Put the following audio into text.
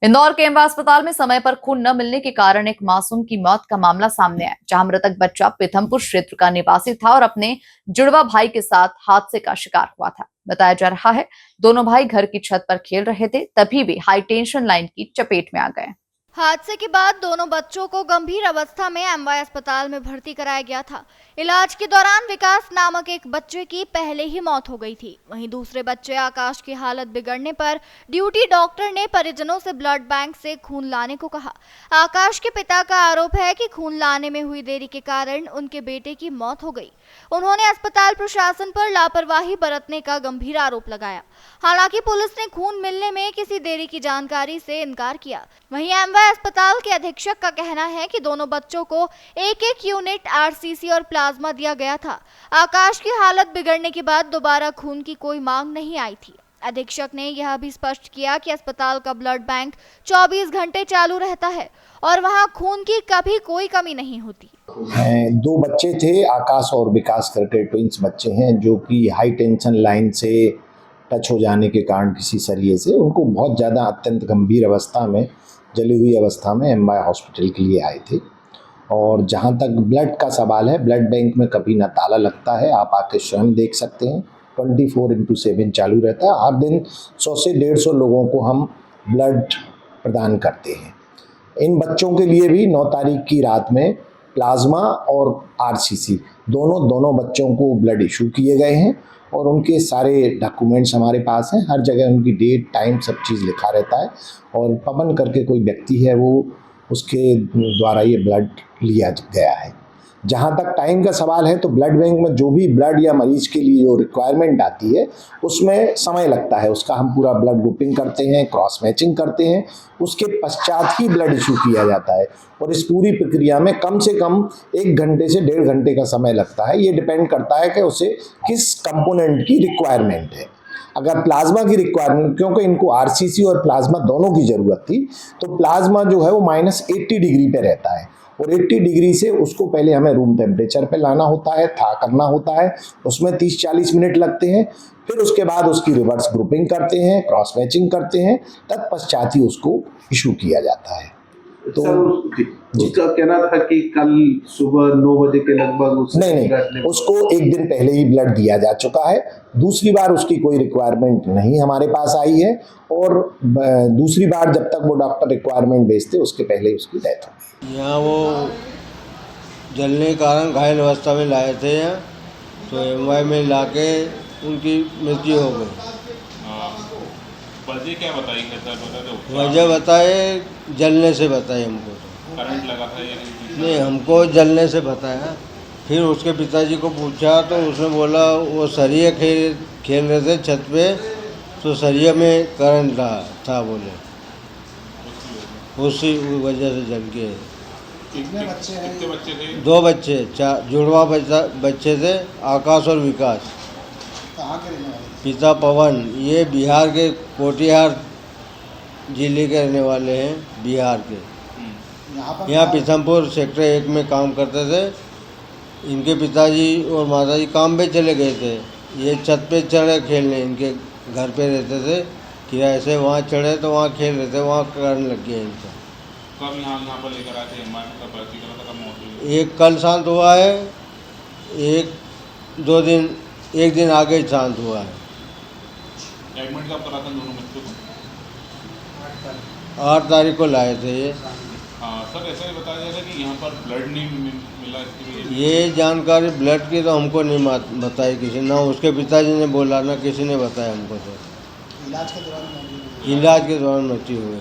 इंदौर के एमवाय अस्पताल में समय पर खून न मिलने के कारण एक मासूम की मौत का मामला सामने आया, जहां मृतक बच्चा पीथमपुर क्षेत्र का निवासी था और अपने जुड़वा भाई के साथ हादसे का शिकार हुआ था। बताया जा रहा है दोनों भाई घर की छत पर खेल रहे थे, तभी वे हाई टेंशन लाइन की चपेट में आ गए। हादसे के बाद दोनों बच्चों को गंभीर अवस्था में एमवाय अस्पताल में भर्ती कराया गया था। इलाज के दौरान विकास नामक एक बच्चे की पहले ही मौत हो गई थी। वहीं दूसरे बच्चे आकाश की हालत बिगड़ने पर ड्यूटी डॉक्टर ने परिजनों से ब्लड बैंक से खून लाने को कहा। आकाश के पिता का आरोप है कि खून लाने में हुई देरी के कारण उनके बेटे की मौत हो गई। उन्होंने अस्पताल प्रशासन पर लापरवाही बरतने का गंभीर आरोप लगाया। हालांकि पुलिस ने खून मिलने में किसी देरी की जानकारी से इनकार किया। वहीं एमवाय अस्पताल के अधीक्षक का कहना है कि दोनों बच्चों को एक यूनिट आरसीसी और प्लाज्मा दिया गया था। आकाश की हालत बिगड़ने के बाद दोबारा खून की कोई मांग नहीं आई थी। अधीक्षक ने यह भी स्पष्ट किया कि अस्पताल का ब्लड बैंक 24 घंटे चालू रहता है और वहां खून की कभी कोई कमी नहीं होती। दो बच्चे थे, आकाश और विकास करके ट्विंस बच्चे हैं, जो कि हाई टेंशन लाइन से टच हो जाने के कारण किसी सरिये से उनको बहुत ज़्यादा अत्यंत गंभीर अवस्था में, जली हुई अवस्था में एमवाय हॉस्पिटल के लिए आए थे। और जहाँ तक ब्लड का सवाल है, ब्लड बैंक में कभी ना ताला लगता है, आप आके स्वयं देख सकते हैं। 24/7 चालू रहता है। हर दिन 100 से 150 लोगों को हम ब्लड प्रदान करते हैं। इन बच्चों के लिए भी 9 तारीख की रात में प्लाज्मा और आरसीसी दोनों बच्चों को ब्लड इशू किए गए हैं और उनके सारे डॉक्यूमेंट्स हमारे पास हैं। हर जगह उनकी डेट, टाइम, सब चीज़ लिखा रहता है और पवन करके कोई व्यक्ति है, वो उसके द्वारा ये ब्लड लिया गया है। जहाँ तक टाइम का सवाल है, तो ब्लड बैंक में जो भी ब्लड या मरीज के लिए जो रिक्वायरमेंट आती है, उसमें समय लगता है। उसका हम पूरा ब्लड ग्रुपिंग करते हैं, क्रॉस मैचिंग करते हैं, उसके पश्चात ही ब्लड इशू किया जाता है और इस पूरी प्रक्रिया में कम से कम 1 घंटे से 1.5 घंटे का समय लगता है। ये डिपेंड करता है कि उसे किस कंपोनेंट की रिक्वायरमेंट है। अगर प्लाज्मा की रिक्वायरमेंट, क्योंकि इनको आरसीसी और प्लाज्मा दोनों की ज़रूरत थी, तो प्लाज्मा जो है वो -80 डिग्री पे रहता है और 80 डिग्री से उसको पहले हमें रूम टेम्परेचर पे लाना होता है, था करना होता है। उसमें 30-40 मिनट लगते हैं। फिर उसके बाद उसकी रिवर्स ग्रुपिंग करते हैं, क्रॉस मैचिंग करते हैं, तत्पश्चात ही उसको इशू किया जाता है। तो उसका कहना था कि कल सुबह 9 बजे के लगभग नहीं, उसको 1 दिन पहले ही ब्लड दिया जा चुका है। दूसरी बार उसकी कोई रिक्वायरमेंट नहीं हमारे पास आई है और दूसरी बार जब तक वो डॉक्टर रिक्वायरमेंट भेजते, उसके पहले ही उसकी डेथ हो गई। यहाँ वो जलने के कारण घायल अवस्था में लाए थे यहाँ, तो एमवाय में लाके उनकी मृत्यु हो गई। वजह क्या बताई? वजह बताए, जलने से बताए हमको। तो करंट लगा था या नहीं, हमको जलने से बताया। फिर उसके पिताजी को पूछा तो उसने बोला वो सरिया खेल रहे थे छत पे, तो सरिया में करंट था बोले, उसी वजह से जल के। कितने बच्चे थे? 2 बच्चे, जुड़वा बच्चे थे, आकाश और विकास। कहाँ के रहने वाले? पिता पवन, ये बिहार के कोटिहार जिले के रहने वाले हैं, बिहार के। यहाँ पीथमपुर सेक्टर 1 में काम करते थे। इनके पिताजी और माताजी काम पे चले गए थे। ये छत पे चढ़े खेलने, इनके घर पे रहते थे किराए से। वहाँ चढ़े तो वहाँ खेल रहे थे, वहाँ करंट लग गया इनको। कब यहाँ पर लेकर आए थे? भर्ती करा था, कब मौत हुई? एक कल शांत हुआ है, एक दिन आगे शांत हुआ है। एडमिट कब करा था दोनों बच्चों को? 8 तारीख को लाए थे ये। हाँ सर, ऐसा ही बताया जा रहा है कि यहाँ पर ब्लड नहीं मिला इसकी वजह से। ये जानकारी ब्लड की तो हमको नहीं बताई किसी, ना उसके पिताजी ने बोला, ना किसी ने बताया हमको। तो इलाज के दौरान मृत्यु हुई।